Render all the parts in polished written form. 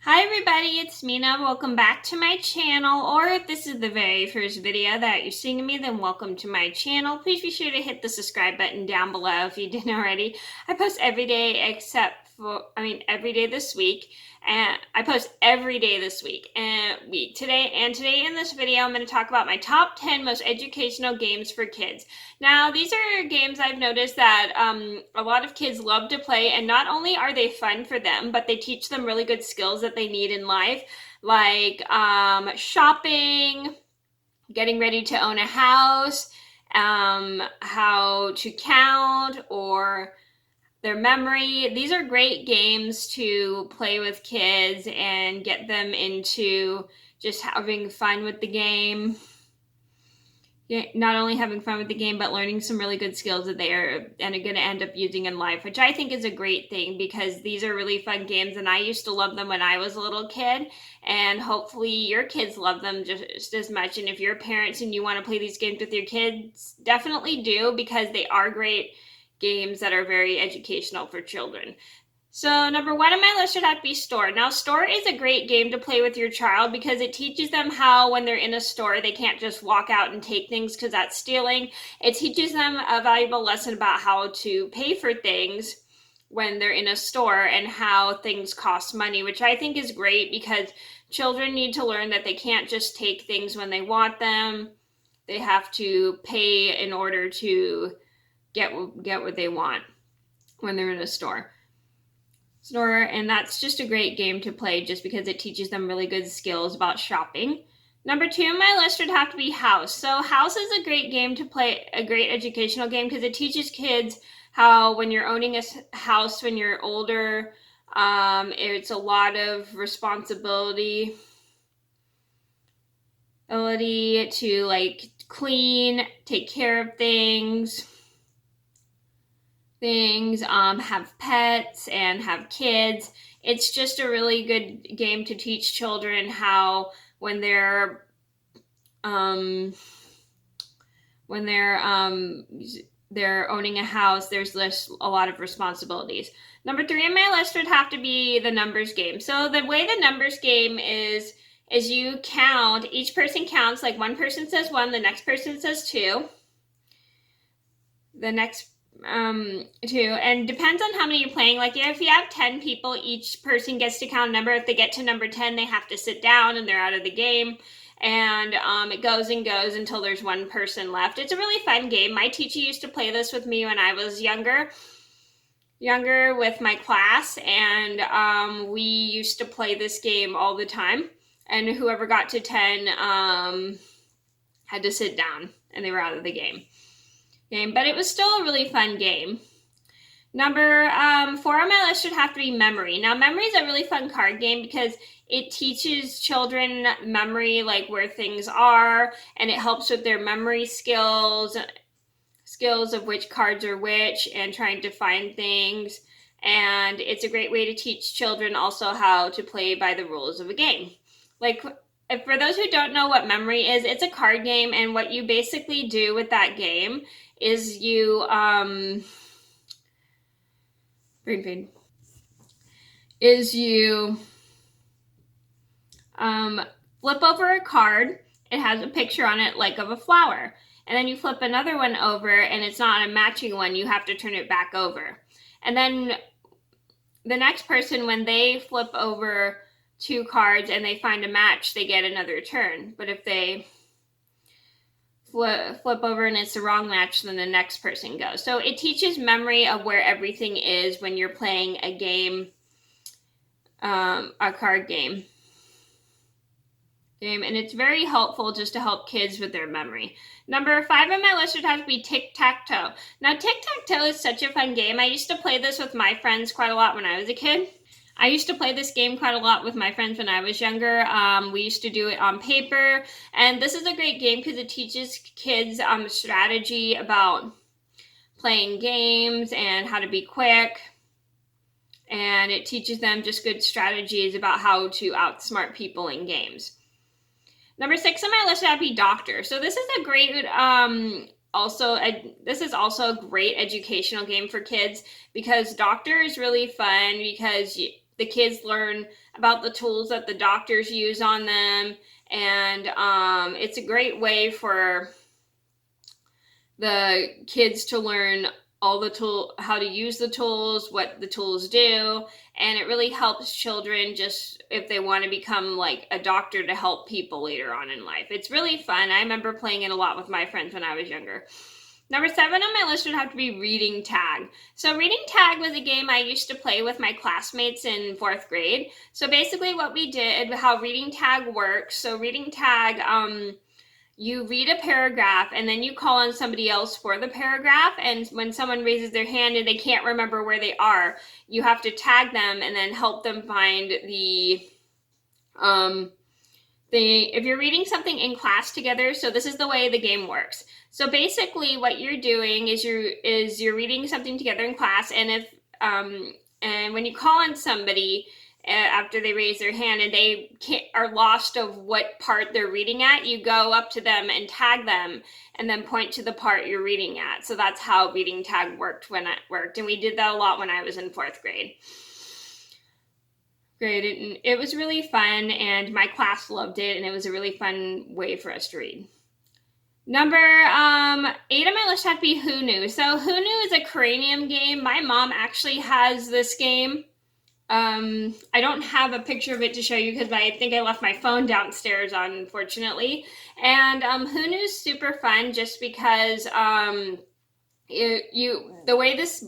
Hi everybody, it's Mena. Welcome back to my channel, or if this is the very first video that you're seeing me, then welcome to my channel. Please be sure to hit the subscribe button down below if you didn't already. I post every day except for, every day this week, and I post every day this week and week. Today in this video, I'm going to talk about my top 10 most educational games for kids. Now, these are games I've noticed that a lot of kids love to play, and not only are they fun for them, but they teach them really good skills that they need in life, like shopping, getting ready to own a house, how to count, or their memory. These are great games to play with kids and get them into just having fun with the game. Not only having fun with the game, but learning some really good skills that they are going to end up using in life, which I think is a great thing because these are really fun games, and I used to love them when I was a little kid, and hopefully your kids love them just as much. And if you're parents and you want to play these games with your kids, definitely do, because they are great games that are very educational for children. So number one on my list should have to be Store. Now, Store is a great game to play with your child because it teaches them how, when they're in a store, they can't just walk out and take things because that's stealing. It teaches them a valuable lesson about how to pay for things when they're in a store and how things cost money, which I think is great because children need to learn that they can't just take things when they want them. They have to pay in order to get what they want when they're in a store. And that's just a great game to play just because it teaches them really good skills about shopping. Number two on my list would have to be House. So House is a great game to play, a great educational game, because it teaches kids how, when you're owning a house when you're older, it's a lot of responsibility to like clean, take care of things, have pets and have kids. It's just a really good game to teach children how, when they're owning a house, there's a lot of responsibilities. Number three on my list would have to be the numbers game. So the way the numbers game is you count, each person counts, like one person says one, the next person says two, the next two, and depends on how many you're playing. Like if you have 10 people, each person gets to count a number. If they get to number 10, they have to sit down and they're out of the game. And it goes and goes until there's one person left. It's a really fun game. My teacher used to play this with me when I was younger with my class, and we used to play this game all the time. And whoever got to 10 had to sit down, and they were out of the game. But it was still a really fun game. Number four on my list should have to be Memory. Now, Memory is a really fun card game because it teaches children memory, like where things are, and it helps with their memory skills of which cards are which, and trying to find things. And it's a great way to teach children also how to play by the rules of a game. Like, for those who don't know what Memory is, it's a card game, and what you basically do with that game is you flip over a card. It has a picture on it like of a flower, and then you flip another one over and it's not a matching one. You have to turn it back over, and then the next person, when they flip over two cards and they find a match, they get another turn. But if they flip over and it's the wrong match, then the next person goes. So it teaches memory of where everything is when you're playing a game, a card game, and it's very helpful just to help kids with their memory. Number five on my list would have to be Tic-Tac-Toe. Now, Tic-Tac-Toe is such a fun game. I used to play this with my friends quite a lot when I was a kid. I used to play this game quite a lot with my friends when I was younger. We used to do it on paper, and this is a great game because it teaches kids strategy about playing games and how to be quick, and it teaches them just good strategies about how to outsmart people in games. Number six on my list would be Doctor. So this is a great this is also a great educational game for kids because Doctor is really fun because the kids learn about the tools that the doctors use on them. And it's a great way for the kids to learn all the how to use the tools, what the tools do, and it really helps children just if they want to become like a doctor to help people later on in life. It's really fun. I remember playing it a lot with my friends when I was younger. Number 7 on my list would have to be reading tag. So reading tag was a game I used to play with my classmates in 4th grade. So basically what we did, how reading tag works, so reading tag, you read a paragraph and then you call on somebody else for the paragraph, and when someone raises their hand and they can't remember where they are, you have to tag them and then help them find if you're reading something in class together. So this is the way the game works. So basically what you're doing is you're reading something together in class, and if and when you call on somebody after they raise their hand and they are lost of what part they're reading at, you go up to them and tag them and then point to the part you're reading at. So that's how reading tag worked when it worked. And we did that a lot when I was in 4th grade. And it was really fun, and my class loved it, and it was a really fun way for us to read. Number 8 on my list had to be Who Knew. So Who Knew is a cranium game. My mom actually has this game. I don't have a picture of it to show you because I think I left my phone downstairs, unfortunately. And Who Knew is super fun just because the way this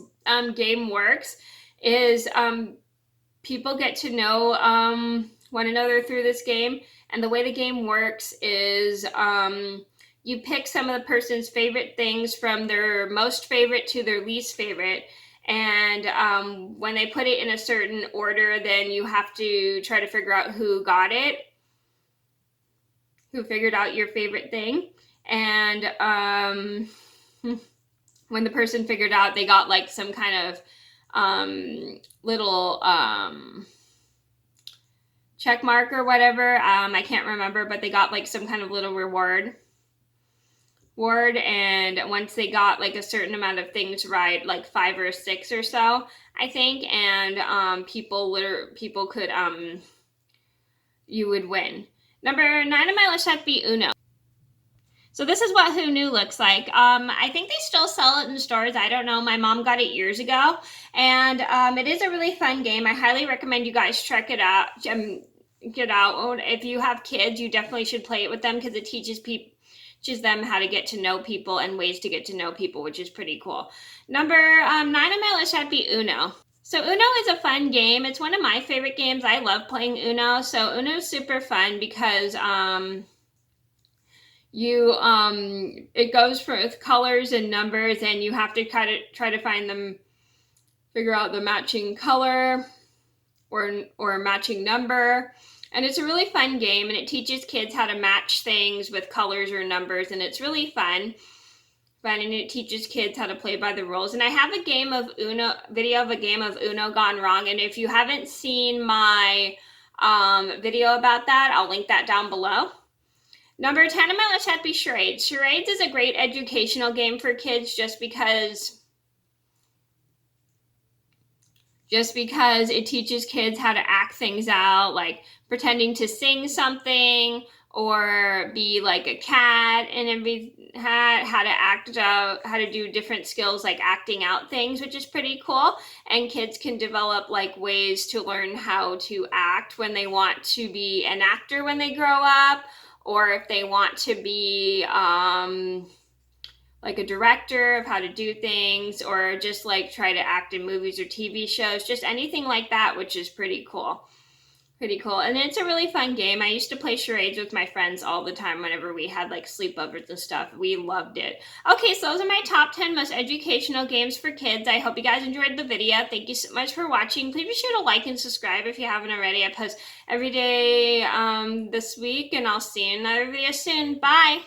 game works is people get to know one another through this game. And the way the game works is you pick some of the person's favorite things from their most favorite to their least favorite. And when they put it in a certain order, then you have to try to figure out who got it, who figured out your favorite thing. And when the person figured out, they got like some kind of little check mark or whatever. I can't remember, but they got like some kind of little reward. And once they got like a certain amount of things right, like 5 or 6 or so, I think, and people could you would win. Number 9 on my list had to be Uno. So this is what Who Knew looks like. I think they still sell it in stores. I don't know. My mom got it years ago, and it is a really fun game. I highly recommend you guys check it out. Get out. If you have kids, you definitely should play it with them because it teaches them how to get to know people and ways to get to know people, which is pretty cool. Number 9 on my list had to be Uno. So Uno is a fun game. It's one of my favorite games. I love playing Uno. So Uno is super fun because it goes with colors and numbers, and you have to try to find them, figure out the matching color or matching number. And it's a really fun game, and it teaches kids how to match things with colors or numbers, and it's really fun. And it teaches kids how to play by the rules. And I have a video of a game of Uno gone wrong, and if you haven't seen my video about that, I'll link that down below. Number 10 on my list had to be Charades. Charades is a great educational game for kids just because it teaches kids how to act things out, like pretending to sing something or be like a cat, and how to act out, how to do different skills like acting out things, which is pretty cool. And kids can develop like ways to learn how to act when they want to be an actor when they grow up, or if they want to be like a director, of how to do things, or just like try to act in movies or TV shows, just anything like that, which is pretty cool. And it's a really fun game. I used to play Charades with my friends all the time whenever we had like sleepovers and stuff. We loved it. Okay, so those are my top 10 most educational games for kids. I hope you guys enjoyed the video. Thank you so much for watching. Please be sure to like and subscribe if you haven't already. I post every day this week, and I'll see you in another video soon. Bye!